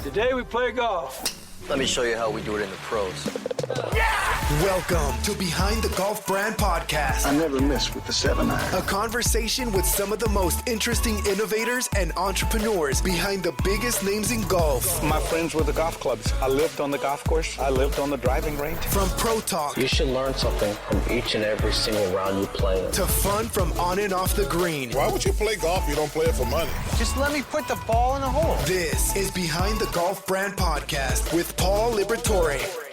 Today we play golf. Let me show you how we do it in the pros. Welcome to Behind the Golf Brand Podcast. I never miss with the 7-iron. A conversation with some of the most interesting innovators and entrepreneurs behind the biggest names in golf. My friends with the golf clubs. I lived on the golf course. I lived on the driving range. From pro talk You should learn something from each and every single round you play in. to fun from on and off the green. Why would you play golf if you don't play it for money? Just let me put the ball in the hole. This is Behind the Golf Brand Podcast with Paul Liberatore.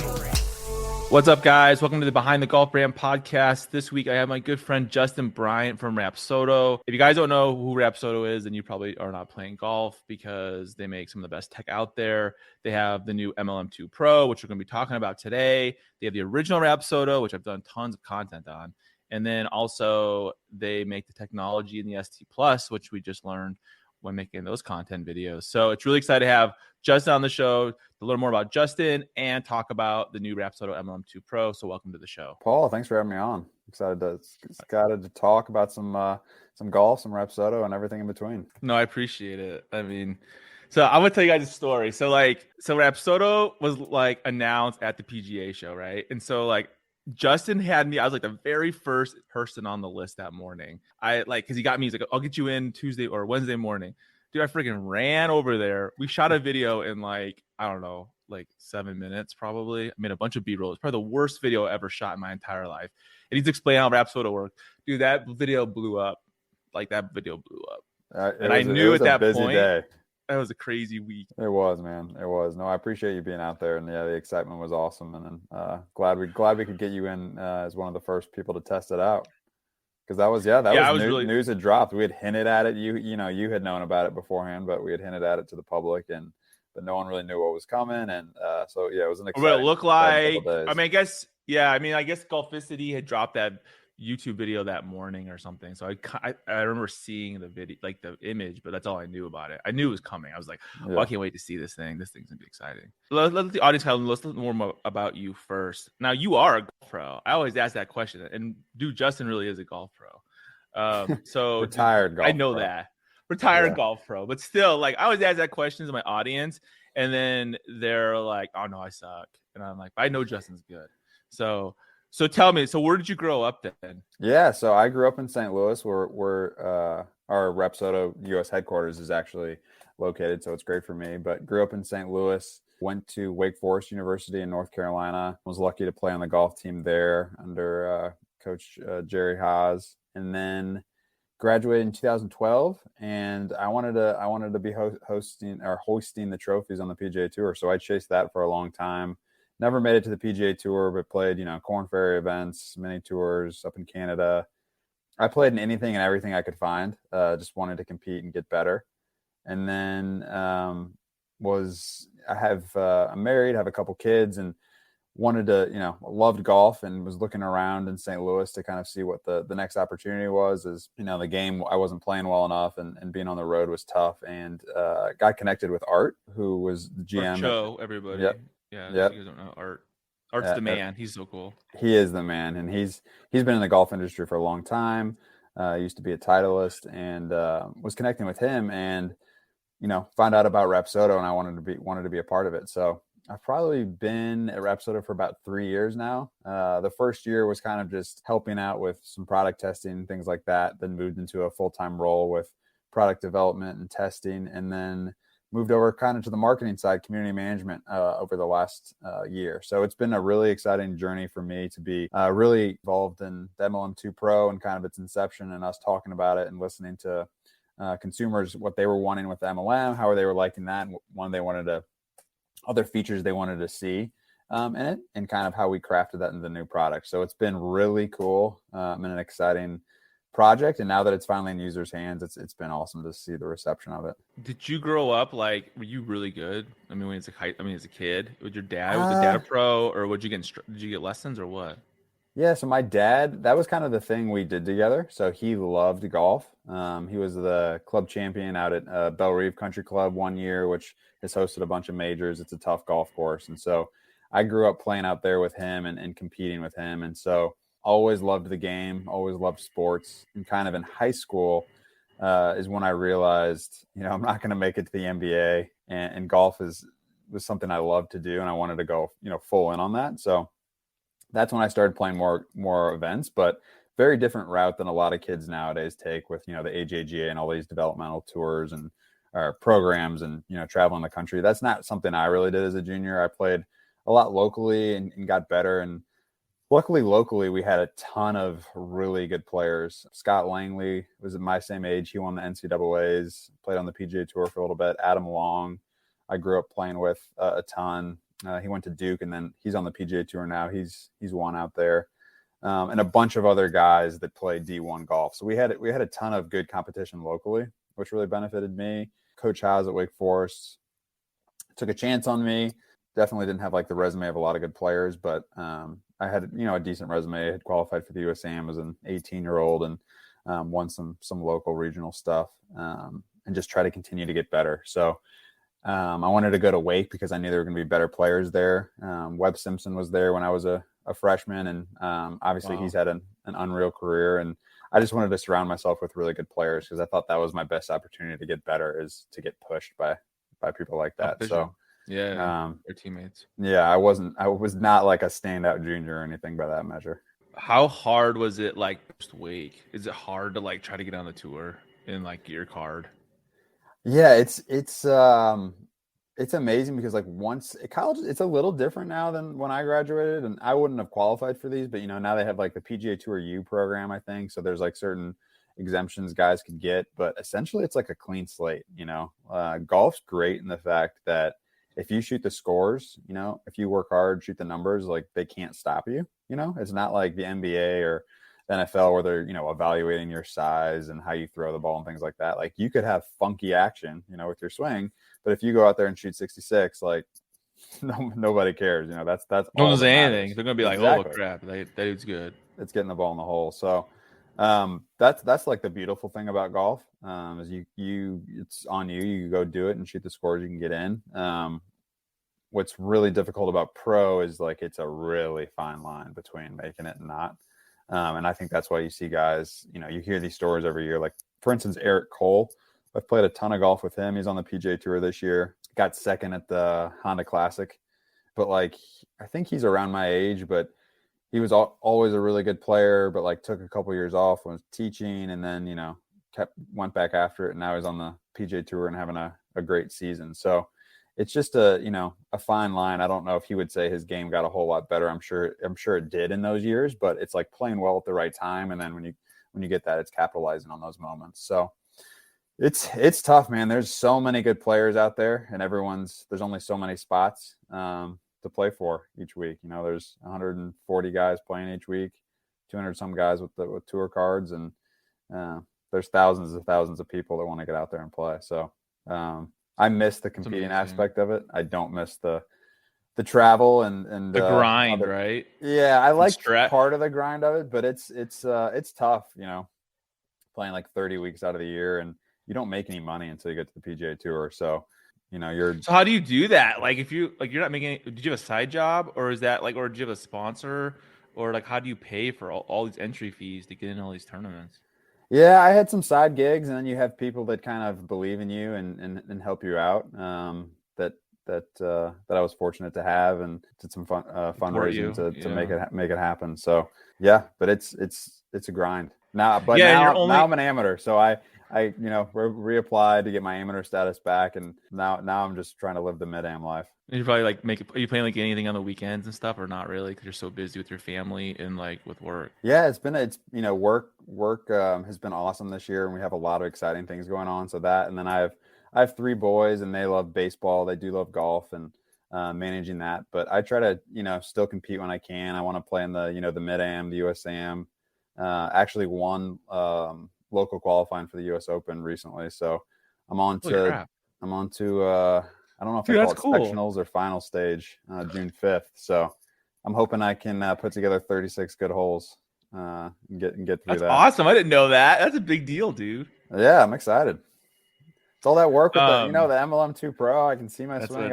What's up, guys? Welcome to the Behind the Golf Brand Podcast. This week, I have my good friend Justin Bryant from Rapsodo. If you guys don't know who Rapsodo is, then you probably are not playing golf because they make some of the best tech out there. They have the new MLM2 Pro, which we're going to be talking about today. They have the original Rapsodo, which I've done tons of content on. And then also, they make the technology in the ST Plus, which we just learned when making those content videos. So it's really exciting to have Justin on the show to learn more about Justin and talk about the new Rapsodo MLM2 Pro. So welcome to the show. Paul, thanks for having me on. Excited to talk about some golf, some Rapsodo, and everything in between. No, I appreciate it. I mean, so I'm gonna tell you guys a story. So Rapsodo was announced at the PGA show, right? And so Justin had me. I was the very first person on the list that morning. Because he got me. He's like, "I'll get you in Tuesday or Wednesday morning." Dude, I freaking ran over there. We shot a video in I don't know, 7 minutes probably. I made a bunch of B-roll. It's probably the worst video I ever shot in my entire life. And he's explaining how Rapsodo worked. Dude, that video blew up. That video blew up. I knew at that point. Day. That was a crazy week. It was, man. It was. No, I appreciate you being out there, and yeah, the excitement was awesome. And then glad we could get you in as one of the first people to test it out, because that was news had dropped. We had hinted at it. You had known about it beforehand, but we had hinted at it to the public, but no one really knew what was coming. And so yeah, it was an exciting. What it looked like. I guess Golficity had dropped that YouTube video that morning or something. So I remember seeing the video, the image, but that's all I knew about it. I knew it was coming. I was like, I can't wait to see this thing. This thing's gonna be exciting. Let the audience let's learn more about you first. Now, you are a golf pro. I always ask that question, and dude, Justin really is a golf pro. So retired golf. I know pro. that retired golf pro, but still, I always ask that question to my audience, and then they're like, "Oh no, I suck," and I'm like, "I know Justin's good." So tell me, where did you grow up then? Yeah, so I grew up in St. Louis, where our Rapsodo U.S. headquarters is actually located, so it's great for me. But grew up in St. Louis, went to Wake Forest University in North Carolina. Was lucky to play on the golf team there under Coach Jerry Haas, and then graduated in 2012. And I wanted to be hoisting the trophies on the PGA Tour, so I chased that for a long time. Never made it to the PGA Tour, but played, Corn Ferry events, mini tours up in Canada. I played in anything and everything I could find. Just wanted to compete and get better. And then I'm married, have a couple kids, and wanted to, loved golf and was looking around in St. Louis to kind of see what the next opportunity was. As the game, I wasn't playing well enough, and being on the road was tough. And got connected with Art, who was the GM. Show everybody. Yep. Yeah, yep. You guys don't know Art. Art's the man. He's so cool. He is the man, and he's been in the golf industry for a long time. Used to be a Titleist, and was connecting with him, and found out about Rapsodo, and I wanted to be a part of it. So I've probably been at Rapsodo for about 3 years now. The first year was kind of just helping out with some product testing and things like that. Then moved into a full-time role with product development and testing, and then moved over kind of to the marketing side, community management, over the last year. So it's been a really exciting journey for me to be really involved in the MLM2 Pro and kind of its inception, and us talking about it and listening to consumers, what they were wanting with the MLM, how they were liking that, and other features they wanted to see in it, and kind of how we crafted that into the new product. So it's been really cool and an exciting project, and now that it's finally in users' hands, it's been awesome to see the reception of it. Did you grow up were you really good? I mean, as a kid, was your dad was a dad pro, or did you get lessons or what? Yeah, so my dad, that was kind of the thing we did together. So he loved golf. He was the club champion out at Belle Reve Country Club one year, which has hosted a bunch of majors. It's a tough golf course, and so I grew up playing out there with him and competing with him, and so always loved the game, always loved sports. And kind of in high school is when I realized, I'm not going to make it to the NBA, and golf is was something I loved to do, and I wanted to go, full in on that. So that's when I started playing more events, but very different route than a lot of kids nowadays take with, the AJGA and all these developmental tours and programs and, traveling the country. That's not something I really did as a junior. I played a lot locally and got better. And luckily, locally, we had a ton of really good players. Scott Langley was at my same age. He won the NCAAs, played on the PGA Tour for a little bit. Adam Long, I grew up playing with a ton. He went to Duke, and then he's on the PGA Tour now. He's won out there. And a bunch of other guys that play D1 golf. So we had a ton of good competition locally, which really benefited me. Coach Haas at Wake Forest took a chance on me. Definitely didn't have like the resume of a lot of good players, but I had, a decent resume. I had qualified for the USAM as an 18-year-old and won some local regional stuff and just try to continue to get better. So I wanted to go to Wake because I knew there were going to be better players there. Webb Simpson was there when I was a freshman, and obviously he's had an unreal career. And I just wanted to surround myself with really good players because I thought that was my best opportunity to get better, is to get pushed by people like that. So yeah, their teammates. Yeah, I was not like a standout junior or anything by that measure. How hard was it like first week? Is it hard to like try to get on the tour and like get your card? Yeah, it's amazing because like once college, it's a little different now than when I graduated, and I wouldn't have qualified for these, but now they have like the PGA Tour U program, I think. So there's like certain exemptions guys could get, but essentially it's like a clean slate. Golf's great in the fact that if you shoot the scores, if you work hard, shoot the numbers, like they can't stop you. It's not like the NBA or the NFL where they're, evaluating your size and how you throw the ball and things like that. Like you could have funky action, with your swing, but if you go out there and shoot 66, like nobody cares. That's no all one's that anything. matters. They're gonna be like, Exactly. oh crap, that dude's good. It's getting the ball in the hole. So that's like the beautiful thing about golf, is it's on you. You go do it and shoot the scores you can get in. What's really difficult about pro is like it's a really fine line between making it and not. And I think that's why you see guys, you hear these stories every year. Like, for instance, Eric Cole. I've played a ton of golf with him. He's on the PGA Tour this year. Got second at the Honda Classic. But, like, I think he's around my age, but he was always a really good player, but, like, took a couple years off when was teaching and then, went back after it. And now he's on the PGA Tour and having a great season. So it's just a fine line. I don't know if he would say his game got a whole lot better. I'm sure it did in those years, but it's like playing well at the right time. And then when you get that, it's capitalizing on those moments. So it's tough, man. There's so many good players out there, and there's only so many spots to play for each week. There's 140 guys playing each week, 200 some guys with tour cards, and there's thousands of people that want to get out there and play. So I miss the competing aspect of it. I don't miss the travel and the grind, right? Yeah, I like part of the grind of it, but it's tough, playing like 30 weeks out of the year, and you don't make any money until you get to the PGA Tour. So, So how do you do that? Like, if you're not making did you have a side job, or is that like, or did you have a sponsor, or like, how do you pay for all these entry fees to get in all these tournaments? Yeah, I had some side gigs, and then you have people that kind of believe in you and help you out. That I was fortunate to have, and did some fundraising to make it happen. So yeah, but it's a grind now. But now I'm an amateur, so I reapplied to get my amateur status back, and now I'm just trying to live the mid-am life. And you probably like are you playing like anything on the weekends and stuff, or not really, because you're so busy with your family and like with work? Yeah, work has been awesome this year, and we have a lot of exciting things going on. So that, and then I have 3 boys, and they love baseball. They do love golf, and managing that. But I try to still compete when I can. I want to play in the the mid-am, the USAM. Actually won local qualifying for the US Open recently, so I'm on to I don't know if I call it sectionals or final stage, June 5th. So I'm hoping I can put together 36 good holes and get through that. That's awesome. I didn't know that. That's a big deal, dude. Yeah, I'm excited. It's all that work with the MLM2 Pro. I can see my swing.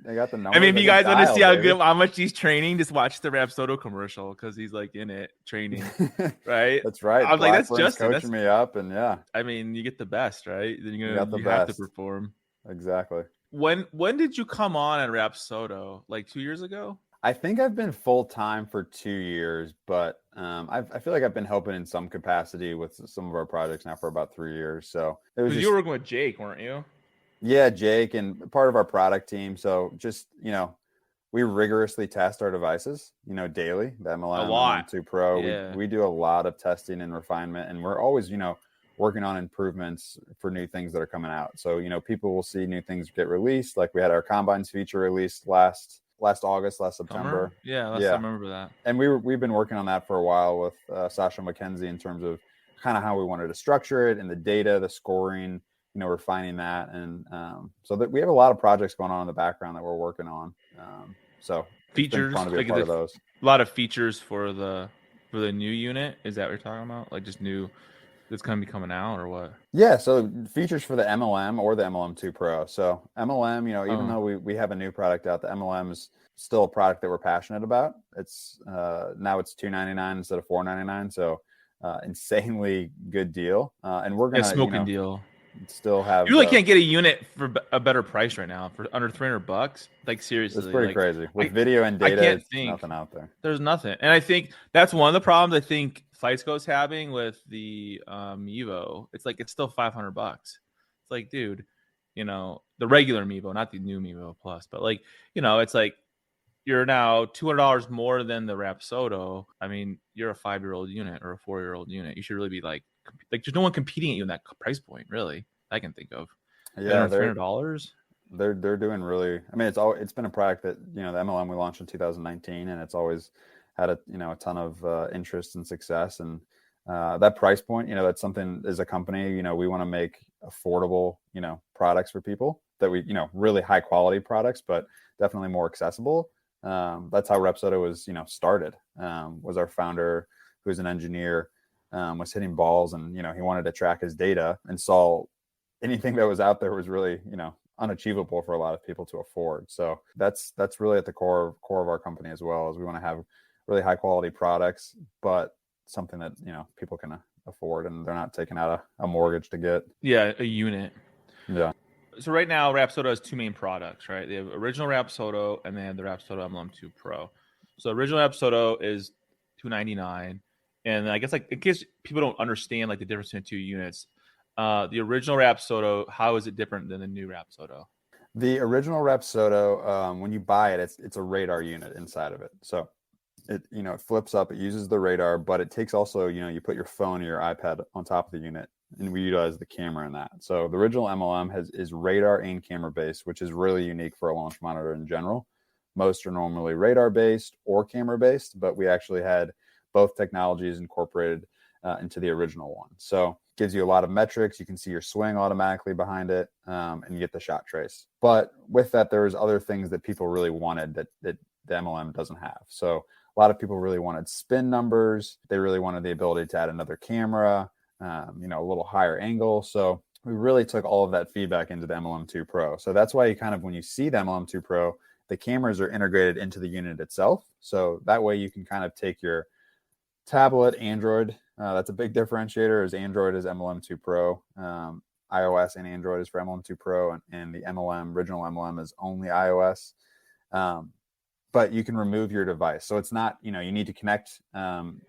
I got the numbers. I mean, if you guys want to see how much he's training, just watch the Rapsodo commercial, because he's like in it training, right? That's right. I was like, that's Justin coaching me up, and yeah. I mean, you get the best, right? Then you have to perform. Exactly. when did you come on at Rapsodo? Like 2 years ago? I think I've been full time for 2 years, but I feel like I've been helping in some capacity with some of our projects now for about 3 years. So it was Because you were working with Jake, weren't you? yeah, Jake, and part of our product team. So just, we rigorously test our devices, daily. The MLM, A lot. MLM2 Pro. Yeah. We do a lot of testing and refinement, and we're always, working on improvements for new things that are coming out. So, people will see new things get released. Like we had our combines feature released last August, last September. Yeah, I remember that. And we've been working on that for a while with Sasha McKenzie in terms of kind of how we wanted to structure it and the data, the scoring, refining that. And so that we have a lot of projects going on in the background that we're working on. So Features, it's been fun to be like a part of those. A lot of features for the new unit. Is that what you're talking about? Like just new that's going to be coming out or what? Yeah. So features for the MLM or the MLM2 Pro. So MLM, even though we have a new product out, the MLM is still a product that we're passionate about. It's now it's $299 instead of $499. So insanely good deal. And we're going to smoking deal. Still have. You really can't get a unit for a better price right now for under $300. Like seriously, it's pretty crazy with video and data. I can't think nothing out there. There's nothing, and I think that's one of the problems. I think FlightScope's having with the Mevo. It's like it's still $500. It's like, dude, the regular Mevo, not the new Mevo Plus, but like, it's like you're now $200 more than the Rapsodo. I mean, you're a 5-year-old unit or a 4-year-old unit. You should really be like there's no one competing at you in that price point, really. I can think of. Yeah, $300. They're doing really. I mean, it's been a product that the MLM we launched in 2019, and it's always had a ton of interest and success. And that price point, that's something as a company, we want to make affordable, products for people that we, really high quality products, but definitely more accessible. That's how Rapsodo was, started. Was our founder, who's an engineer, was hitting balls, and he wanted to track his data and saw anything that was out there was really unachievable for a lot of people to afford. So that's really at the core of our company as well, is we want to have really high quality products, but something that people can afford and they're not taking out a mortgage to get. Yeah, a unit. Yeah. So right now Rapsodo has two main products, right? They have original Rapsodo and they have the Rapsodo MLM2 Pro. So original Rapsodo is $299. And I guess, like, in case people don't understand like the difference between two units, the original Rapsodo, how is it different than the new Rapsodo? The original Rapsodo, when you buy it, it's a radar unit inside of it. So it it flips up, it uses the radar, but it takes also, you put your phone or your iPad on top of the unit, and we utilize the camera in that. So the original MLM is radar and camera based, which is really unique for a launch monitor in general. Most are normally radar based or camera based, but we actually had both technologies incorporated into the original one. So it gives you a lot of metrics. You can see your swing automatically behind it, and you get the shot trace. But with that, there's other things that people really wanted that the MLM doesn't have. So a lot of people really wanted spin numbers. They really wanted the ability to add another camera, a little higher angle. So we really took all of that feedback into the MLM2 Pro. So that's why when you see the MLM2 Pro, the cameras are integrated into the unit itself. So that way you can kind of take your tablet, Android. That's a big differentiator, is Android is MLM2 Pro. iOS and Android is for MLM2 Pro, and the original MLM is only iOS. But you can remove your device. So it's not, you need to connect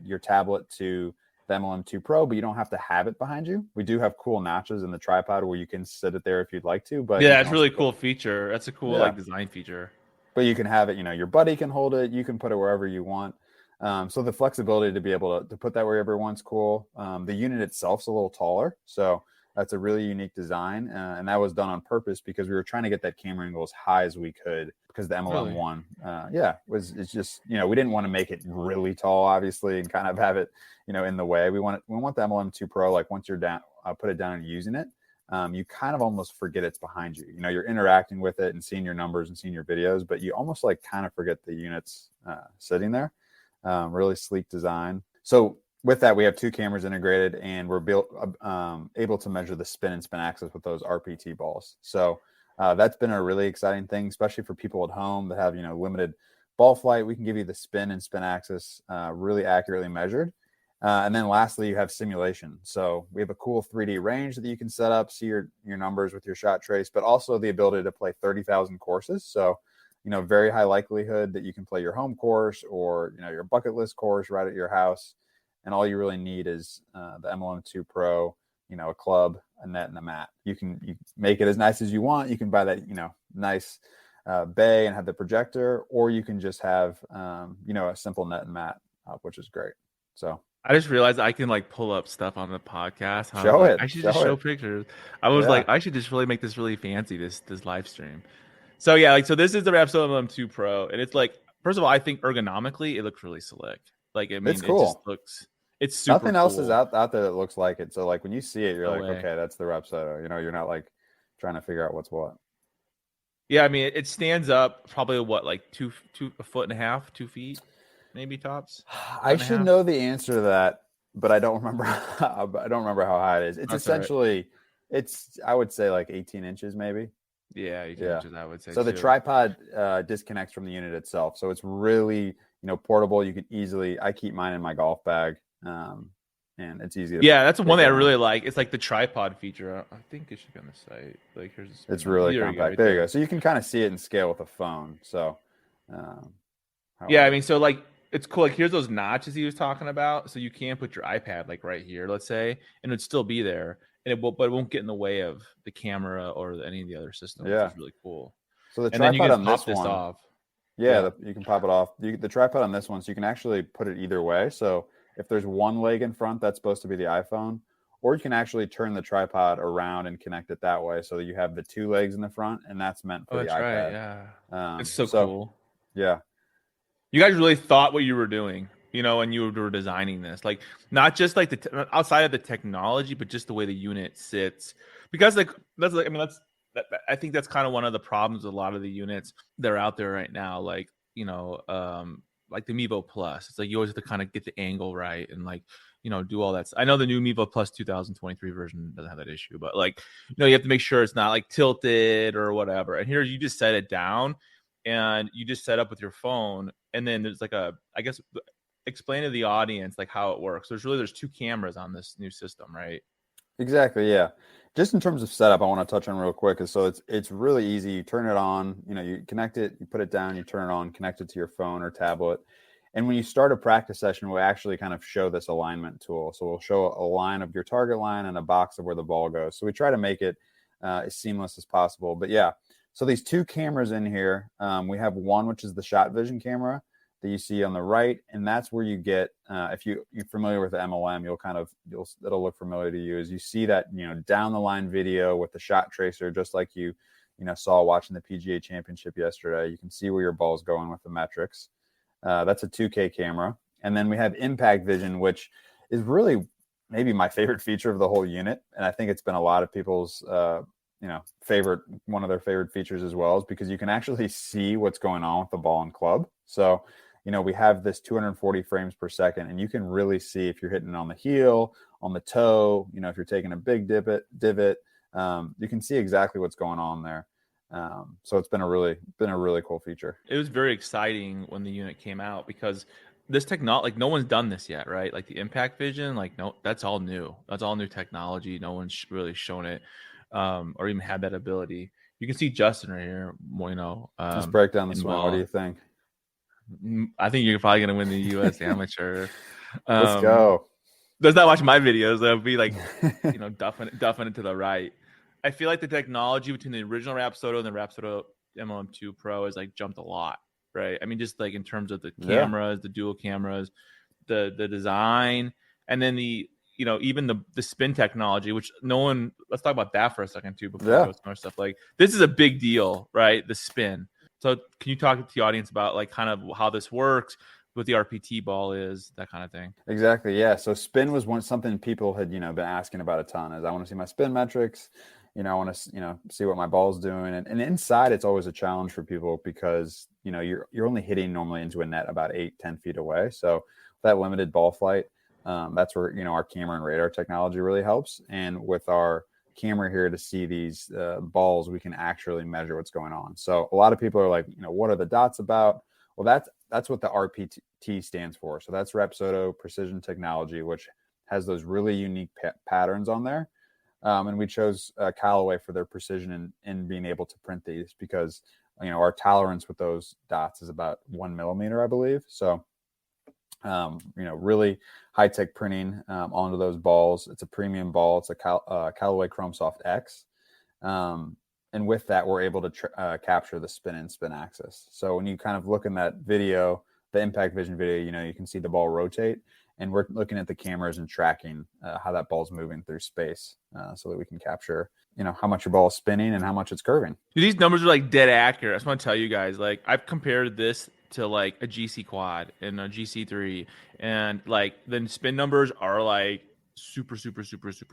your tablet to the MLM2 Pro, but you don't have to have it behind you. We do have cool notches in the tripod where you can sit it there if you'd like to. But yeah, it's really cool feature. That's a cool design feature. But you can have it, your buddy can hold it. You can put it wherever you want. So the flexibility to be able to put that wherever you want's cool. The unit itself's a little taller, so that's a really unique design, and that was done on purpose because we were trying to get that camera angle as high as we could, because the MLM1, it's just, we didn't want to make it really tall, obviously, and kind of have it, in the way. We want the MLM2 Pro, like once you're down, put it down and using it, you kind of almost forget it's behind you. You're interacting with it and seeing your numbers and seeing your videos, but you almost like kind of forget the units sitting there. Really sleek design. So with that, we have two cameras integrated, and we're able to measure the spin and spin axis with those RPT balls. So that's been a really exciting thing, especially for people at home that have limited ball flight. We can give you the spin and spin axis really accurately measured, And then lastly, you have simulation. So we have a cool 3D range that you can set up, see your numbers with your shot trace, but also the ability to play 30,000 courses. So, very high likelihood that you can play your home course or, your bucket list course right at your house. And all you really need is the MLM2 Pro, a club, a net, and a mat. You make it as nice as you want. You can buy that, nice bay and have the projector, or you can just have, a simple net and mat, which is great. So I just realized I can like pull up stuff on the podcast. Show it. I should just show pictures. I was like, I should just really make this really fancy, this live stream. So yeah, so this is the Rapsodo MLM2 Pro, and it's like, first of all, I think ergonomically it looks really slick. Like, I mean, it's cool. It just looks, it's super Nothing else cool. is out there that looks like it. So like when you see it, you're okay, that's the Rapsodo. You're not like trying to figure out what's what. Yeah, I mean, it stands up probably like a foot and a half, 2 feet, maybe tops. I should know the answer to that, but I don't remember. I don't remember how high it is. It's essentially, I would say like 18 inches, maybe. Yeah, 18 inches, I would say. So the tripod disconnects from the unit itself, so it's really portable. You can easily. I keep mine in my golf bag, and it's easy. That's the one that I really like. It's like the tripod feature. I think it should be on the site. Like here's. It's really compact. There you go. So you can kind of see it in scale with a phone. So. I mean, so like. It's cool. Like here's those notches he was talking about. So you can put your iPad like right here, let's say, and it'd still be there, but it won't get in the way of the camera or any of the other systems. Which is really cool. So the and then you tripod can on pop this one, off. You can pop it off. The tripod on this one, so you can actually put it either way. So if there's one leg in front, that's supposed to be the iPhone, or you can actually turn the tripod around and connect it that way, so that you have the 2 legs in the front, and that's meant for the iPad. Right, yeah. It's so cool. Yeah. You guys really thought what you were doing, when you were designing this, like not just like outside of the technology, but just the way the unit sits. Because I think that's kind of one of the problems with a lot of the units that are out there right now. Like, like the Mevo Plus, it's like you always have to kind of get the angle right and like, do all that. I know the new Mevo Plus 2023 version doesn't have that issue, but like, you have to make sure it's not like tilted or whatever. And here you just set it down and you just set up with your phone. And then there's like I guess, explain to the audience like how it works. There's 2 cameras on this new system, right? Exactly. Yeah. Just in terms of setup, I want to touch on real quick. So it's really easy. You turn it on, you connect it, you put it down, you turn it on, connect it to your phone or tablet. And when you start a practice session, we'll actually kind of show this alignment tool. So we'll show a line of your target line and a box of where the ball goes. So we try to make it as seamless as possible. But yeah, so these 2 cameras in here, we have one, which is the shot vision camera that you see on the right. And that's where you get, if you're familiar with the MLM, it'll look familiar to you as you see that, down the line video with the shot tracer, just like you saw watching the PGA Championship yesterday. You can see where your ball's going with the metrics. That's a 2K camera. And then we have impact vision, which is really maybe my favorite feature of the whole unit. And I think it's been a lot of people's, one of their favorite features as well, is because you can actually see what's going on with the ball and club. So, we have this 240 frames per second, and you can really see if you're hitting it on the heel, on the toe, if you're taking a big divot, you can see exactly what's going on there. So it's been a really cool feature. It was very exciting when the unit came out because this technology, like no one's done this yet, right? Like the impact vision, like no, that's all new. That's all new technology. No one's really shown it or even had that ability. You can see Justin right here. Let's break down the swing. What do you think? I think you're probably going to win the U.S. Amateur. Let's go. Does not watch my videos. They'll be like, duffing it to the right. I feel like the technology between the original Rapsodo and the Rapsodo MLM2 Pro has like jumped a lot, right? I mean, just like in terms of the cameras, the dual cameras, the design, and then the even the spin technology, which let's talk about that for a second too before we go to more stuff. Like this is a big deal, right? The spin. So can you talk to the audience about like kind of how this works, what the RPT ball is, that kind of thing? Exactly. Yeah. So spin was something people had, been asking about a ton. Is I want to see my spin metrics. I want to, see what my ball's doing. And inside, it's always a challenge for people because, you're only hitting normally into a net about 8-10 feet away. So that limited ball flight, that's where, our camera and radar technology really helps. And with our camera here to see these balls, we can actually measure what's going on. So a lot of people are like, what are the dots about? Well, that's what the RPT stands for. So that's Rapsodo Precision Technology, which has those really unique patterns on there. And we chose Callaway for their precision in being able to print these because, our tolerance with those dots is about 1 millimeter, I believe. So, really high tech printing onto those balls. It's a premium ball. It's a Callaway Chrome Soft X. And with that, we're able to capture the spin and spin axis. So when you kind of look in that video, the Impact Vision video, you can see the ball rotate. And we're looking at the cameras and tracking how that ball's moving through space so that we can capture, how much your ball is spinning and how much it's curving. Dude, these numbers are like dead accurate. I just want to tell you guys, like I've compared this to like a GC quad and a GC3, and like the spin numbers are like super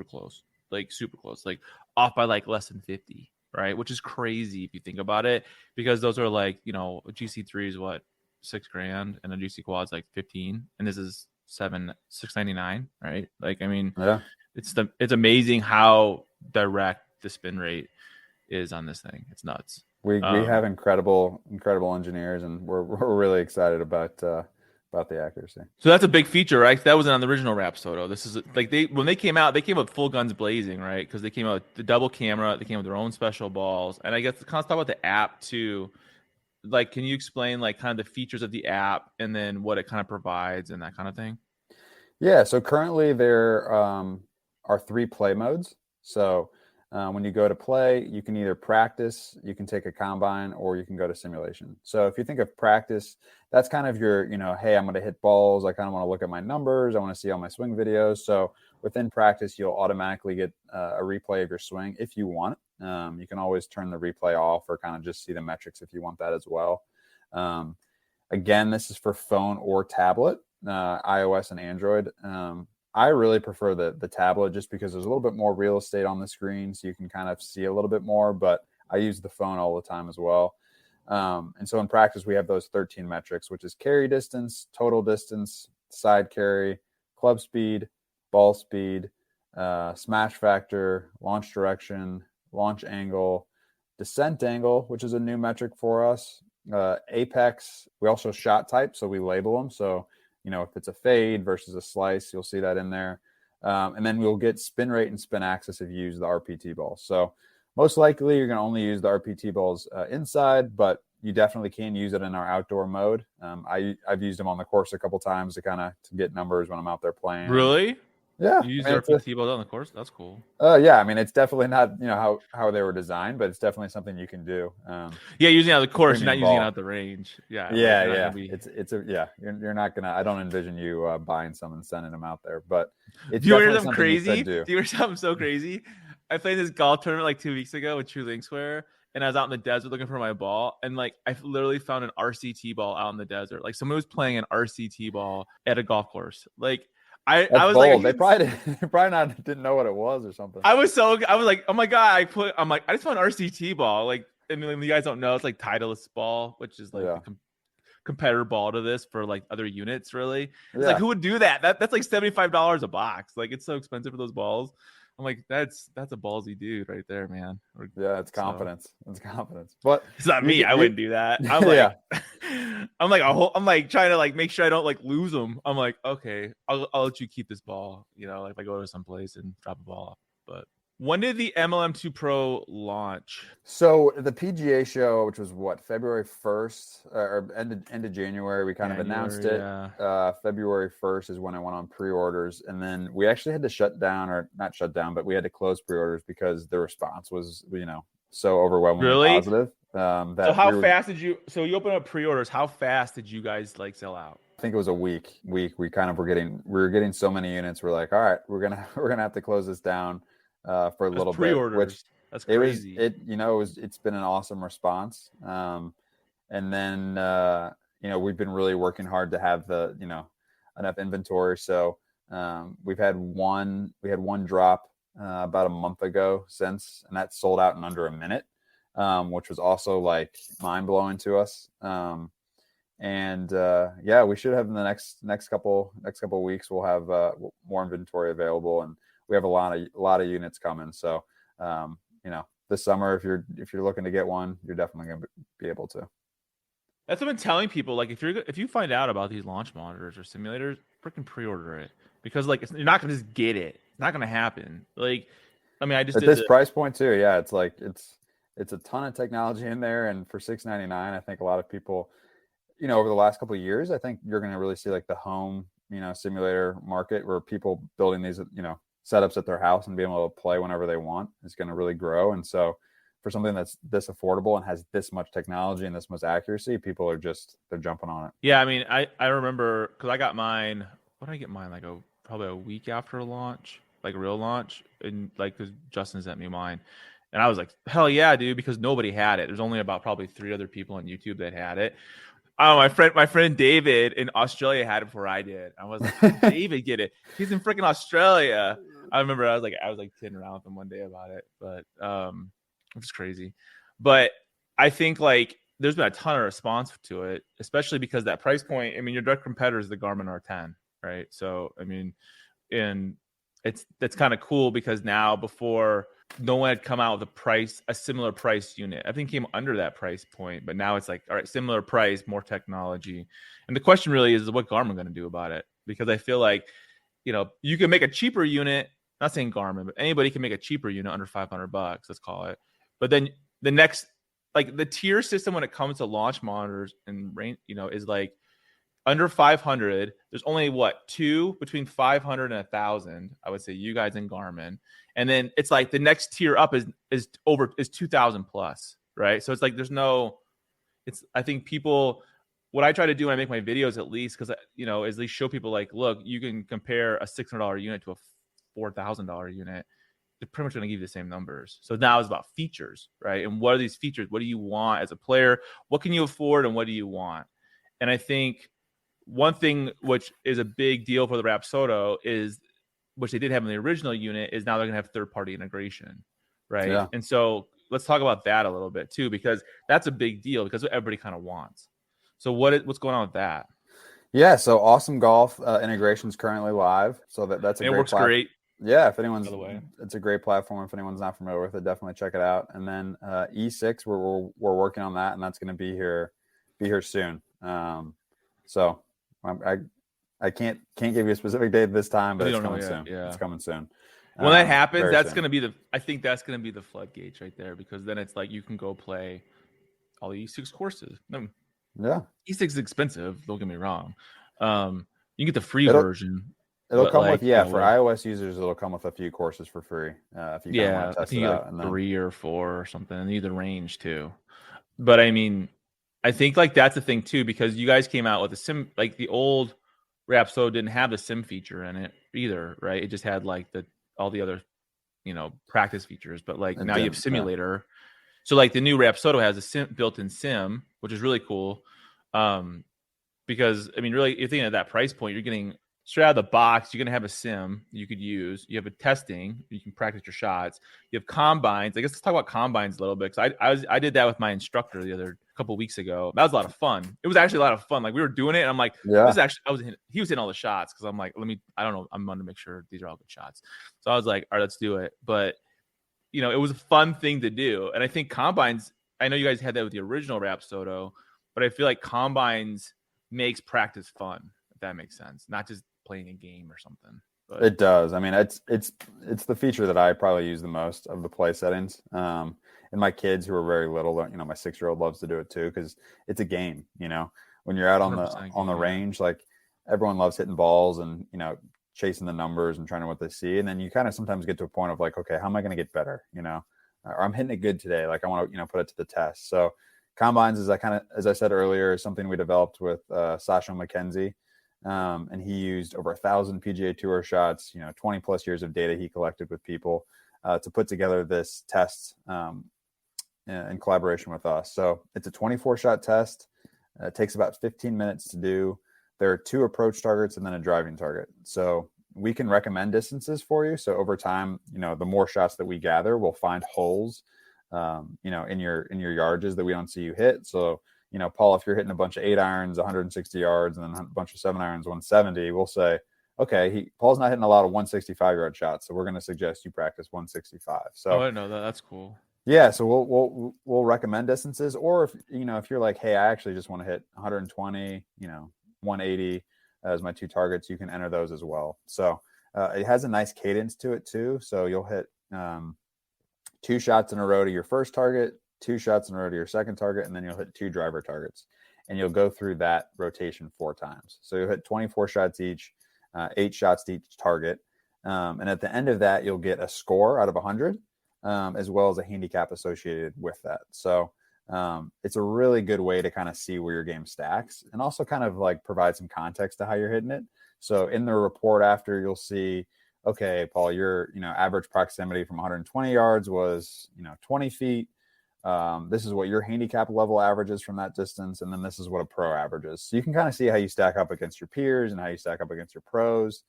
close, like super close, like off by like less than 50, right? Which is crazy if you think about it, because those are like, a GC3 is what, $6,000, and a GC quad's like 15, and this is $699, right? Like, I mean, yeah, it's amazing how direct the spin rate is on this thing. It's nuts. We have incredible engineers, and we're really excited about the accuracy. So that's a big feature, right? That wasn't on the original Rapsodo. This is like when they came out, they came with full guns blazing, right? Because they came out with the double camera, they came with their own special balls, and I guess kind of talk about the app too. Like, can you explain like kind of the features of the app and then what it kind of provides and that kind of thing? Yeah. So currently there are 3 play modes. So when you go to play, you can either practice, you can take a combine, or you can go to simulation. So if you think of practice, that's kind of your, hey, I'm going to hit balls. I kind of want to look at my numbers. I want to see all my swing videos. So within practice, you'll automatically get a replay of your swing if you want. You can always turn the replay off or kind of just see the metrics if you want that as well. Again, this is for phone or tablet, iOS and Android. I really prefer the tablet just because there's a little bit more real estate on the screen, so you can kind of see a little bit more, but I use the phone all the time as well. And so in practice, we have those 13 metrics, which is carry distance, total distance, side carry, club speed, ball speed, smash factor, launch direction, launch angle, descent angle, which is a new metric for us, apex. We also shot type, so we label them. So, if it's a fade versus a slice, you'll see that in there. And then we'll get spin rate and spin axis if you use the RPT balls. So most likely you're going to only use the RPT balls inside, but you definitely can use it in our outdoor mode. I've used them on the course a couple times to get numbers when I'm out there playing. Really? Yeah. You use the RPT balls on the course? That's cool. Yeah. I mean, it's definitely not, how they were designed, but it's definitely something you can do. Yeah. Using it on the course, you're not using it ball. out the range. Yeah. Yeah. You're not going to, I don't envision you buying some and sending them out there, but it's do you hear definitely something crazy? Do you hear something so crazy? I played this golf tournament like 2 weeks ago with True Link Square, and I was out in the desert looking for my ball, and like I literally found an RCT ball out in the desert. Like someone was playing an RCT ball at a golf course. Like I was bold. like, they probably didn't know what it was or something. I was like, oh my god! I just found an RCT ball. Like, and you guys don't know, it's like Titleist ball, which is like the competitor ball to this for like other units. Really, it's like, who would do that? That's like $75 a box. Like, it's so expensive for those balls. I'm like, that's a ballsy dude right there, man. Yeah, it's confidence. It's confidence. But it's not me. I wouldn't do that. I'm like, I'm like trying to like make sure I don't like lose them. I'm like, okay, I'll let you keep this ball. Like if I go to some place and drop a ball off. But when did the MLM2 Pro launch? So the PGA show, which was February 1st or end of January, we kind of announced it. Yeah. February 1st is when I went on pre-orders, and then we actually had to shut down, or not shut down, but we had to close pre-orders because the response was, so overwhelmingly positive. So how fast did you? So you opened up pre-orders. How fast did you guys like sell out? I think it was a week. We kind of we were getting so many units. We're like, all right, we're gonna have to close this down. For a little bit, which that's crazy. It's been an awesome response. And then, we've been really working hard to have enough inventory. So, we had one drop, about a month ago and that sold out in under a minute, which was also like mind blowing to us. We should have in the next couple weeks, we'll have, more inventory available, and we have a lot of units coming. So, this summer, if you're looking to get one, you're definitely going to be able to. That's what I've been telling people. Like, if you find out about these launch monitors or simulators, freaking pre-order it, because like you're not gonna just get it. It's not gonna happen. Like, I mean, I just At did this price point too. Yeah, it's like it's a ton of technology in there, and for $699, I think a lot of people, over the last couple of years, I think you're going to really see like the home, simulator market where people building these, setups at their house and being able to play whenever they want is going to really grow. And so for something that's this affordable and has this much technology and this much accuracy, people are they're jumping on it. Yeah, I mean, I remember because I got mine. What did I get mine? Like probably a week after launch, like real launch, and like because Justin sent me mine, and I was like, hell yeah, dude, because nobody had it. There's only about probably 3 other people on YouTube that had it. Oh, my friend David in Australia had it before I did. I was like, how did David get it? He's in freaking Australia. I remember I was like kidding around with him one day about it, but it was crazy. But I think like there's been a ton of response to it, especially because that price point. I mean, your direct competitor is the Garmin R10, right? So I mean, and that's kind of cool because now before no one had come out with a similar price unit. Everything came under that price point, but now it's like, all right, similar price, more technology. And the question really is what Garmin going to do about it? Because I feel like, you can make a cheaper unit, not saying Garmin, but anybody can make a cheaper unit under $500, let's call it. But then the next, like the tier system when it comes to launch monitors and range, is like under 500. There's only 2 between 500 and 1,000. I would say you guys and Garmin. And then it's like the next tier up is 2,000 plus, right? So it's like I think people, what I try to do when I make my videos at least, because is at least show people like, look, you can compare a $600 unit to a $4,000 unit. They're pretty much going to give you the same numbers. So now it's about features, right? And what are these features? What do you want as a player? What can you afford and what do you want? And I think one thing which is a big deal for the Rapsodo is, which they did have in the original unit, is now they're going to have third-party integration, right? Yeah. And so let's talk about that a little bit too, because that's a big deal because everybody kind of wants. So what's going on with that? Yeah, so Awesome Golf integration is currently live. So that's a great works great. Yeah, if anyone's, it's a great platform. If anyone's not familiar with it, definitely check it out. And then E6, we're working on that, and that's going to be here soon. So I can't give you a specific date this time, but it's coming soon. Yeah. It's coming soon. When that happens, that's going to be I think that's going to be the floodgates right there, because then it's like you can go play all the E6 courses. No, yeah. E6 is expensive. Don't get me wrong. You can get the free version. It'll come with, for iOS users, it'll come with a few courses for free. If you want to test it out. Like 3 or 4 or something, and either range too. But I mean, I think like that's the thing too, because you guys came out with a sim, like the old Rapsodo didn't have the sim feature in it either, right? It just had like all the other, practice features. But like now you have simulator. Yeah. So like the new Rapsodo has a built-in sim, which is really cool. Because I mean, really, if you're thinking at that price point, you're getting straight out of the box. You're going to have a sim you could use. You have a testing. You can practice your shots. You have combines. I guess let's talk about combines a little bit, because I did that with my instructor the other couple of weeks ago. That was a lot of fun. It was actually a lot of fun. Like we were doing it, and I'm like, this is actually he was hitting all the shots, because I'm like, I don't know, I'm going to make sure these are all good shots. So I was like, all right, let's do it. But it was a fun thing to do, and I think combines. I know you guys had that with the original Rapsodo, but I feel like combines makes practice fun, if that makes sense. Not just playing a game or something. But it does. I mean, it's the feature that I probably use the most of the play settings. And my kids who are very little, my 6-year-old loves to do it too, because it's a game. When you're out on the range, like everyone loves hitting balls and chasing the numbers and trying to what they see, and then you kind of sometimes get to a point of like, okay, how am I going to get better? Or I'm hitting it good today. Like I want to put it to the test. So combines is as I said earlier, is something we developed with Sasha McKenzie. And he used over 1,000 PGA Tour shots, 20 plus years of data he collected with people to put together this test in collaboration with us. So it's a 24-shot test. It takes about 15 minutes to do. There are 2 approach targets and then a driving target. So we can recommend distances for you. So over time, the more shots that we gather, we'll find holes, in your yardages that we don't see you hit. So Paul, if you're hitting a bunch of 8 irons, 160 yards, and then a bunch of 7 irons, 170, we'll say, okay, Paul's not hitting a lot of 165-yard shots, so we're going to suggest you practice 165. So I know that. That's cool. Yeah, so we'll recommend distances, or if you're like, hey, I actually just want to hit 120, 180 as my two targets, you can enter those as well. So it has a nice cadence to it too. So you'll hit 2 shots in a row to your first target, 2 shots in a row to your second target, and then you'll hit 2 driver targets, and you'll go through that rotation 4 times. So you'll hit 24 shots each, 8 shots to each target, and at the end of that, you'll get a score out of 100. As well as a handicap associated with that. So it's a really good way to kind of see where your game stacks, and also kind of like provide some context to how you're hitting it. So in the report after, you'll see, okay, Paul, your average proximity from 120 yards was 20 feet. This is what your handicap level averages from that distance, and then this is what a pro averages. So you can kind of see how you stack up against your peers and how you stack up against your pros.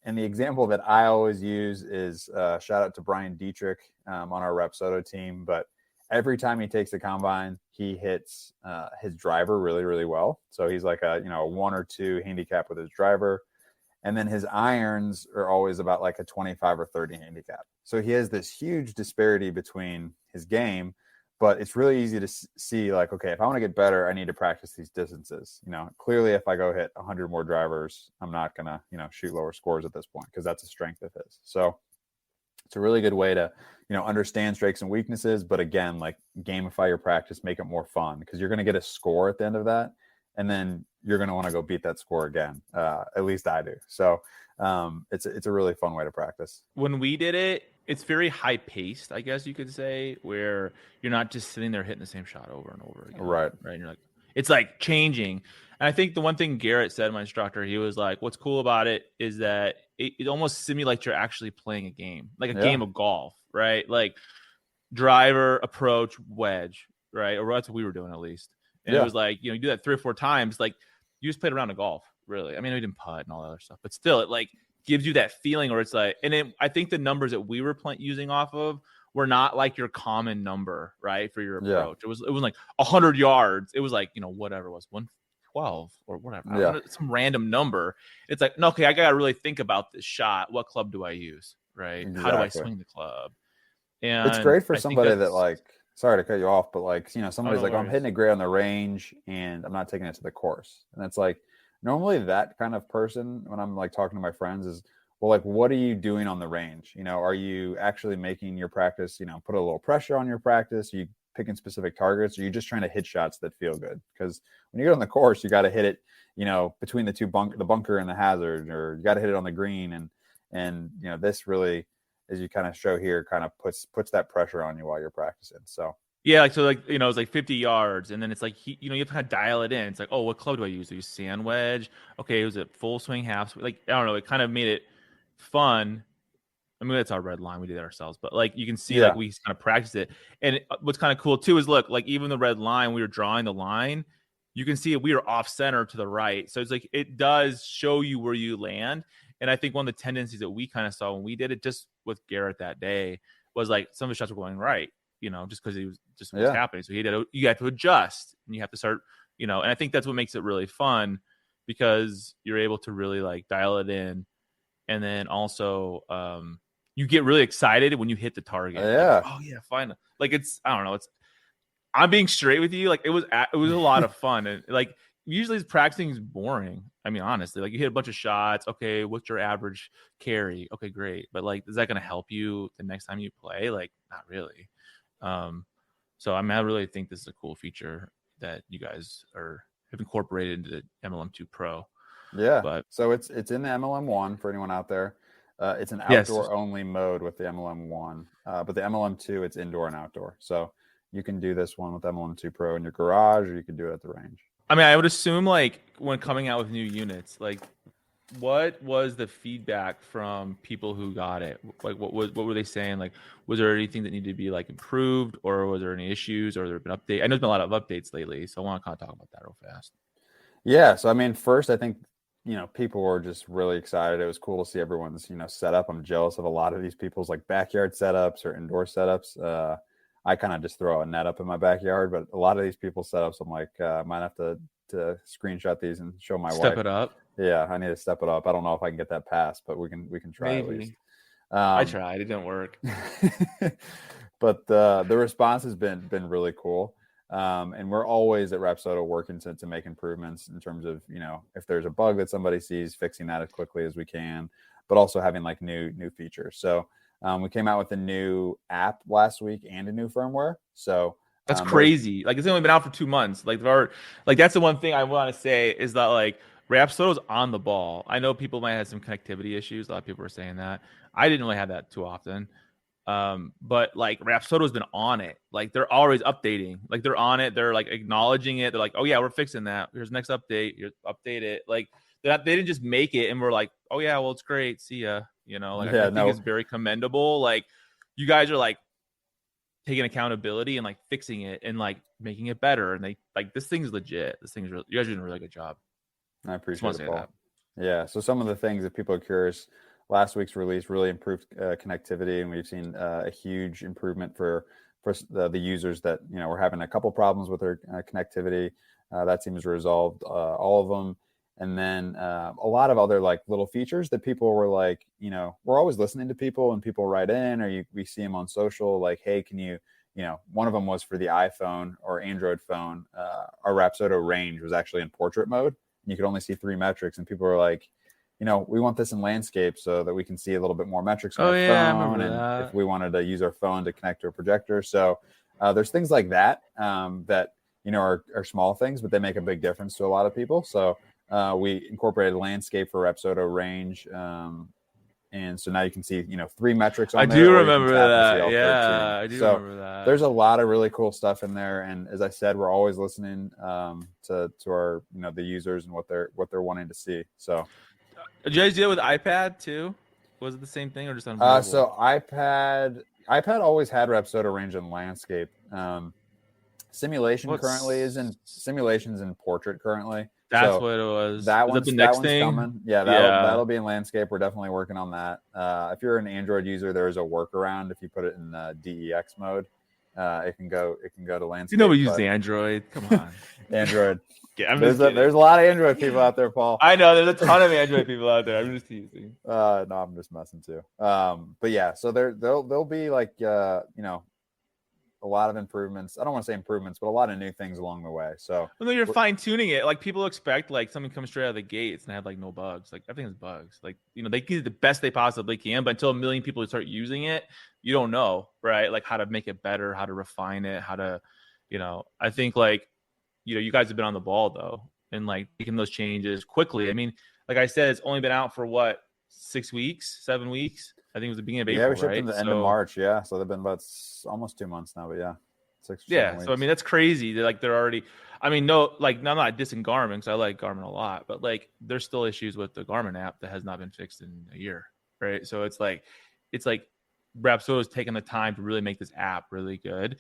And the example that I always use is shout out to Brian Dietrich on our Rapsodo team. But every time he takes a combine, he hits his driver really, really well. So he's like a 1 or 2 handicap with his driver. And then his irons are always about like a 25 or 30 handicap. So he has this huge disparity between his game. But it's really easy to see, like, okay, if I want to get better, I need to practice these distances. Clearly, if I go hit 100 more drivers, I'm not going to, shoot lower scores at this point, because that's a strength of his. So it's a really good way to, understand strengths and weaknesses. But again, like, gamify your practice, make it more fun, because you're going to get a score at the end of that. And then you're going to want to go beat that score again. At least I do. So it's a really fun way to practice. When we did it, it's very high paced, I guess you could say, where you're not just sitting there hitting the same shot over and over again. Right. And you're like, it's like changing. And I think the one thing Garrett said, my instructor, he was like, what's cool about it is that it almost simulates you're actually playing a game, like a game of golf, right? Like driver, approach, wedge, right? Or that's what we were doing, at least. And it was like, you do that 3 or 4 times, like you just played around a golf, really. I mean, we didn't putt and all that other stuff, but still, it like gives you that feeling where it's like, and I think the numbers that we were using off of were not like your common number, right, for your approach. It was like 100 yards. It was like, whatever it was, 112 or whatever, some random number. It's like, no, okay, I gotta really think about this shot. What club do I use, right? Exactly. How do I swing the club? And it's great for somebody that, like, sorry to cut you off, but like, somebody's like, I'm hitting it great on the range and I'm not taking it to the course. And it's like, normally that kind of person, when I'm like talking to my friends, is, well, like, what are you doing on the range? Are you actually making your practice, put a little pressure on your practice? Are you picking specific targets? Or are you just trying to hit shots that feel good? Because when you get on the course, you got to hit it, between the two the bunker and the hazard, or you got to hit it on the green. And this really, as you kind of show here, kind of puts that pressure on you while you're practicing. So. Yeah, it's like 50 yards, and then it's like, you have to kind of dial it in. It's like, oh, what club do I use? Do I use sand wedge? Okay, was it full swing, half swing? Like, I don't know. It kind of made it fun. I mean, that's our red line. We did it ourselves, but like you can see, like we kind of practice it. And what's kind of cool too is, look, like even the red line, we were drawing the line. You can see we were off center to the right, so it's like it does show you where you land. And I think one of the tendencies that we kind of saw when we did it, just with Garrett that day, was like some of the shots were going right. Just because he was just what's happening. So you have to adjust, and you have to start, and I think that's what makes it really fun, because you're able to really like dial it in. And then also you get really excited when you hit the target. Yeah. Like, oh yeah, finally. Like I don't know. I'm being straight with you. Like it was a lot of fun. And like usually practicing is boring. I mean, honestly, like you hit a bunch of shots. Okay, what's your average carry? Okay, great. But like, is that going to help you the next time you play? Like, not really. So I mean, I really think this is a cool feature that you guys have incorporated into the MLM2 Pro. Yeah. But so it's in the MLM1 for anyone out there. It's an outdoor only mode with the MLM1, but the MLM2, it's indoor and outdoor. So you can do this one with MLM2 Pro in your garage, or you can do it at the range. I mean, I would assume, like, when coming out with new units, like, what was the feedback from people who got it? Like, what were they saying? Like, was there anything that needed to be like improved, or was there any issues, or there been updates? I know there's been a lot of updates lately, so I want to kind of talk about that real fast. Yeah. So I mean, first, I think people were just really excited. It was cool to see everyone's setup. I'm jealous of a lot of these people's like backyard setups or indoor setups. I kind of just throw a net up in my backyard, but a lot of these people's setups, I'm like, might have to screenshot these and show my wife. Step it up. Yeah, I need to step it up. I don't know if I can get that passed, but we can try. Maybe. At least. I tried. It didn't work. but the response has been really cool. And we're always at Rapsodo working to make improvements in terms of, if there's a bug that somebody sees, fixing that as quickly as we can, but also having like new features. So we came out with a new app last week and a new firmware. So that's crazy. Like, it's only been out for 2 months. Like, that's the one thing I want to say is that, like, Rapsodo's on the ball. I know people might have some connectivity issues. A lot of people were saying that. I didn't really have that too often. But like Rapsodo's been on it. Like, they're always updating. Like, they're on it. They're like acknowledging it. They're like, oh yeah, we're fixing that. Here's the next update. You update it. Like, they didn't just make it and we're like, oh yeah, well, it's great. See ya. I think it's very commendable. Like, you guys are like taking accountability and like fixing it and like making it better. And they like, this thing's legit. This thing's you guys are doing a really good job. I appreciate it, Paul. Yeah. So some of the things that people are curious, last week's release really improved connectivity, and we've seen a huge improvement for the users that, were having a couple problems with their connectivity. That seems resolved, all of them. And then a lot of other like little features that people were like, we're always listening to people, and people write in, or we see them on social, like, hey, can you, one of them was for the iPhone or Android phone. Our Rapsodo range was actually in portrait mode. You could only see 3 metrics, and people were like, we want this in landscape so that we can see a little bit more metrics on our phone. I remember that. If we wanted to use our phone to connect to a projector. So there's things like that that, are small things, but they make a big difference to a lot of people. So we incorporated landscape for Rapsodo range. And so now you can see, 3 metrics on there. I do remember that. Yeah, I do remember that. There's a lot of really cool stuff in there. And as I said, we're always listening to our, the users and what they're wanting to see. So did you guys do it with iPad too? Was it the same thing or just on mobile? So iPad always had Rapsodo range and landscape. Simulation's in portrait currently. That's what it was. That the next thing coming. Yeah, that'll be in landscape. We're definitely working on that. If you're an Android user, there's a workaround. If you put it in DEX mode, it can go to landscape. Nobody uses Android. Come on, Android. Yeah, there's a lot of Android people out there, Paul. I know there's a ton of Android people out there. I'm just teasing. No, I'm just messing too. But yeah, so there'll be like a lot of improvements. I don't want to say improvements, but a lot of new things along the way. So well, you're fine tuning it. Like, people expect like something comes straight out of the gates and have like no bugs. Like, everything has bugs. Like, they can do the best they possibly can, but until 1 million people start using it, you don't know, right? Like, how to make it better, how to refine it, how to, I think like, you guys have been on the ball though, and like making those changes quickly. I mean, like I said, it's only been out for what, 6 weeks, 7 weeks? I think it was the beginning of April. Yeah, we shipped right? in the end of March. Yeah, so they've been about almost 2 months now. But yeah, 6 or 7 weeks. So I mean, that's crazy. They're already. I mean, no, like, I'm not dissing Garmin because I like Garmin a lot, but like, there's still issues with the Garmin app that has not been fixed in a year, right? So it's like Rapsodo is taking the time to really make this app really good.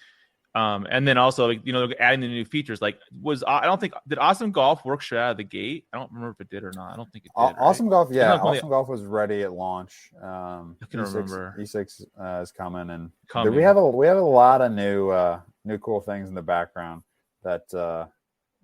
And then also, adding the new features. Like, did Awesome Golf work straight out of the gate? I don't remember if it did or not. I don't think it did. Awesome Golf, yeah. Awesome Golf was ready at launch. I can remember. E6 is coming, and we have a lot of new cool things in the background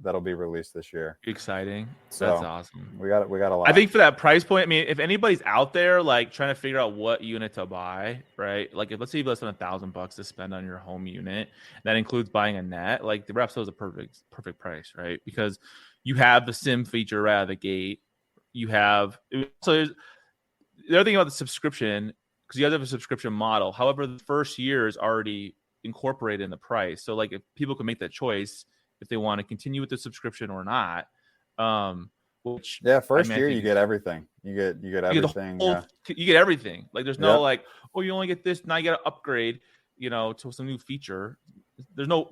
that'll be released this year. Exciting. So, that's awesome. We got a lot. I think for that price point, I mean, if anybody's out there like trying to figure out what unit to buy, right? Like, let's say you have less than $1,000 to spend on your home unit, that includes buying a net. Like, the Rapsodo is a perfect price, right? Because you have the sim feature right out of the gate. You have the other thing about the subscription, because you guys have a subscription model. However, the first year is already incorporated in the price. So like, if people can make that choice if they want to continue with the subscription or not. Which first year you get everything. You get everything. You get everything. Like, there's no like, oh, you only get this, now you got to upgrade, to some new feature. There's no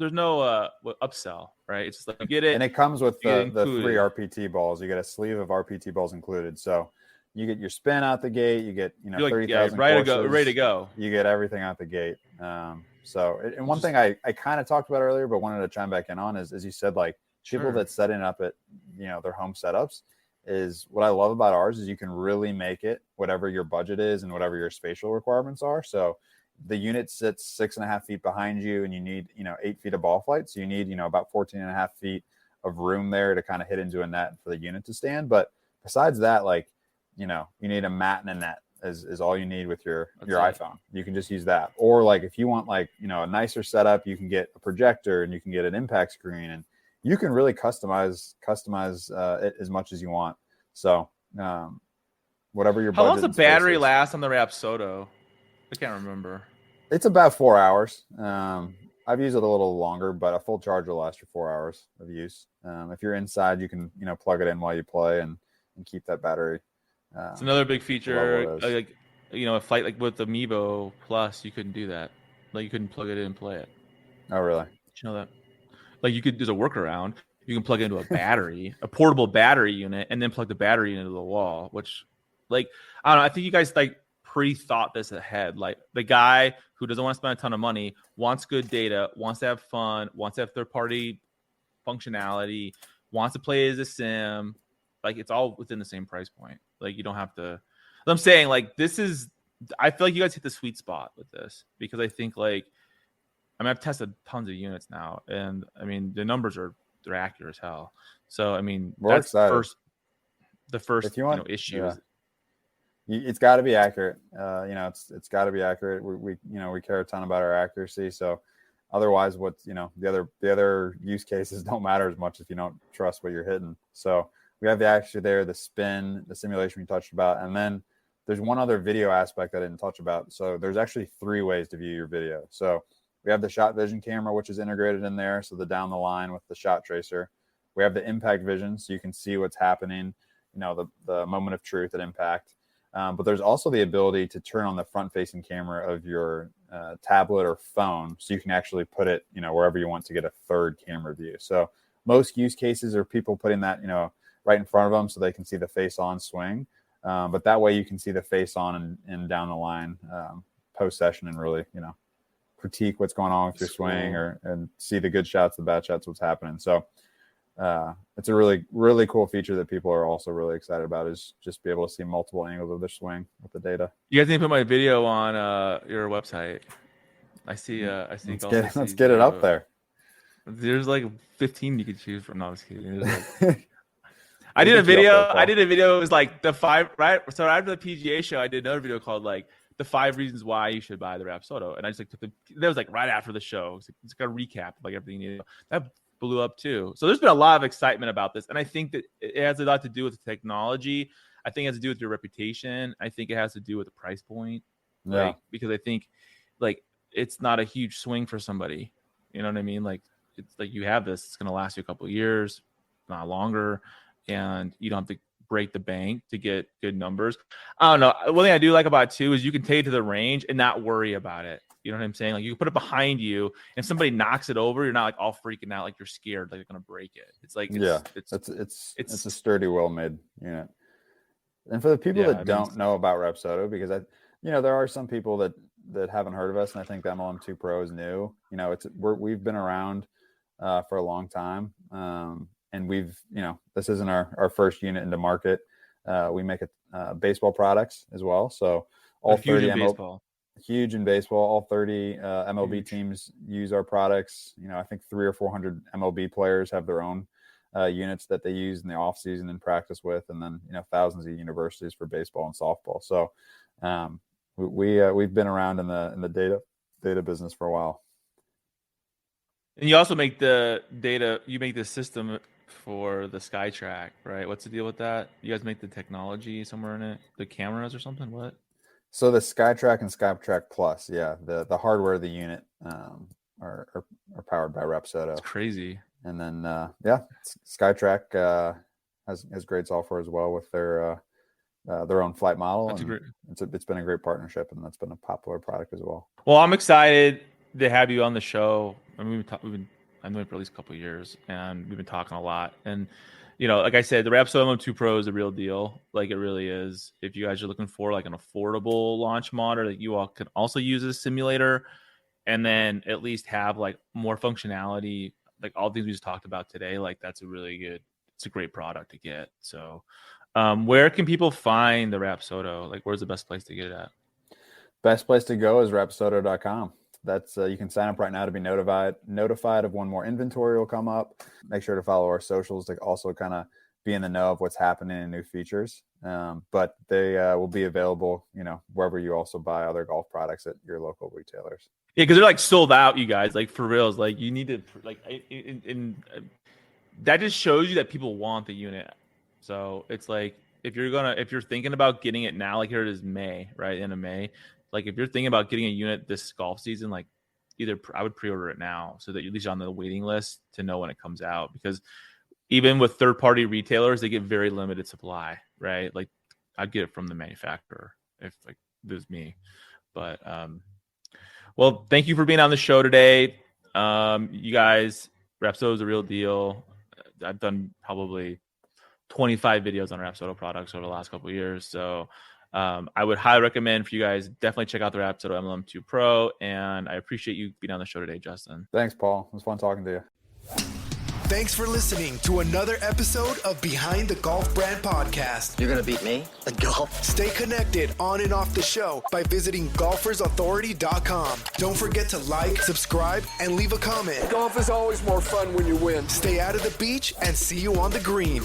upsell, right? It's just like, you get it, and it comes with the 3 RPT balls. You get a sleeve of RPT balls included. So you get your spin out the gate. You get 30,000 ready to go. You get everything out the gate. And one thing I kind of talked about earlier, but wanted to chime back in on is, as you said, like, people that setting up at their home setups, is what I love about ours is you can really make it whatever your budget is and whatever your spatial requirements are. So the unit sits 6.5 feet behind you, and you need 8 feet of ball flight, so you need about 14.5 feet of room there to kind of hit into a net for the unit to stand. But besides that, like, you need a mat and a net. is all you need with your That's it. iPhone. You can just use that. Or like if you want like, you know, a nicer setup, you can get a projector and you can get an impact screen, and you can really customize it as much as you want. So whatever your How long budget does the and space battery is. last on the Rapsodo? I can't remember. It's about 4 hours. I've used it a little longer, but a full charge will last you 4 hours of use. If you're inside, you can, you know, plug it in while you play and keep that battery. It's another big feature. Level it is. Like, you know, a flight like with the Mevo Plus, you couldn't do that. Like, you couldn't plug it in and play it. Oh, really? Did you know that? Like, you could. There's a workaround. You can plug it into a battery, a portable battery unit, and then plug the battery into the wall. Which, like, I don't know. I think you guys like pre-thought this ahead. Like, the guy who doesn't want to spend a ton of money wants good data, wants to have fun, wants to have third-party functionality, wants to play as a sim. Like, it's all within the same price point. Like, you don't have to. I'm saying, like, this is. I feel like you guys hit the sweet spot with this, because I think, like, I mean, I've tested tons of units now, and I mean, the numbers they're accurate as hell. So, I mean, We're that's excited. the first If you want, issue. yeah. It's got to be accurate. You know, it's got to be accurate. We you know, we care a ton about our accuracy. So otherwise, you know, the other use cases don't matter as much if you don't trust what you're hitting. So we have the accuracy there, the spin, the simulation we touched about, and then there's one other video aspect I didn't touch about. So there's actually 3 ways to view your video. So we have the shot vision camera, which is integrated in there. So the down the line with the shot tracer. We have the impact vision, so you can see what's happening, you know, the moment of truth at impact. But there's also the ability to turn on the front-facing camera of your tablet or phone, so you can actually put it, you know, wherever you want to get a third camera view. So most use cases are people putting that, you know, right in front of them so they can see the face-on swing. But that way you can see the face-on and down the line post-session and really, you know, critique what's going on with your swing and see the good shots, the bad shots, what's happening. So it's a really, really cool feature that people are also really excited about, is just be able to see multiple angles of their swing with the data. You guys need to put my video on your website. I see. Let's get it up there. There's like 15 you could choose from. No, I was kidding. I did a video. It was like the 5, right? So after the PGA show, I did another video called like the 5 reasons why you should buy the Rapsodo. And I just like that was like right after the show. It's like a recap of like everything you need. That blew up too. So there's been a lot of excitement about this. And I think that it has a lot to do with the technology. I think it has to do with your reputation. I think it has to do with the price point. Yeah. Like, because I think like it's not a huge swing for somebody. You know what I mean? Like, it's like you have this, it's going to last you a couple of years, not longer. And you don't have to break the bank to get good numbers. I don't know. One thing I do like about it too is you can take it to the range and not worry about it. You know what I'm saying? Like, you can put it behind you, and if somebody knocks it over, you're not like all freaking out, like you're scared, like they're gonna break it. It's like it's a sturdy, well-made unit. And for the people that don't know about Rapsodo, because there are some people that haven't heard of us, and I think the MLM2 Pro is new. You know, we've been around for a long time. And we've, this isn't our first unit into market. We make baseball products as well. So all 30 huge in baseball, all 30 MLB teams use our products. I think 300 or 400 MLB players have their own units that they use in the off season and practice with. And then, thousands of universities for baseball and softball. So we've been around in the data business for a while. And you also make the data, you make the system for the SkyTrak, right? What's the deal with that? You guys make the technology somewhere in it, the cameras or something? What? So the SkyTrak and SkyTrak Plus, yeah, the hardware of the unit are powered by Rapsodo. It's crazy. And then SkyTrak has great software as well with their own flight model. It's been a great partnership, and that's been a popular product as well. Well, I'm excited to have you on the show. I mean, I'm doing it for at least a couple of years, and we've been talking a lot. And, like I said, the Rapsodo MLM2 Pro is a real deal. Like, it really is. If you guys are looking for like an affordable launch monitor that you all can also use as a simulator, and then at least have like more functionality, like all the things we just talked about today, like it's a great product to get. So where can people find the Rapsodo? Like, where's the best place to get it at? Best place to go is rapsodo.com. That's you can sign up right now to be notified of when more inventory will come up. Make sure to follow our socials to also kind of be in the know of what's happening in new features. But they will be available, wherever you also buy other golf products at your local retailers. Yeah, because they're like sold out, you guys. Like for reals, like you need to that just shows you that people want the unit. So it's like if you're thinking about getting it now, like here it is May, right? End of May. Like if you're thinking about getting a unit this golf season, like I would pre-order it now so that you're at least on the waiting list to know when it comes out. Because even with third-party retailers, they get very limited supply, right? Like I'd get it from the manufacturer if like it was me. But well, thank you for being on the show today. You guys, Rapsodo is a real deal. I've done probably 25 videos on Rapsodo products over the last couple of years. So I would highly recommend for you guys, definitely check out the Rapsodo MLM2 Pro. And I appreciate you being on the show today, Justin. Thanks, Paul. It was fun talking to you. Thanks for listening to another episode of Behind the Golf Brand Podcast. You're going to beat me at golf? Stay connected on and off the show by visiting golfersauthority.com. Don't forget to like, subscribe, and leave a comment. Golf is always more fun when you win. Stay out of the beach and see you on the green.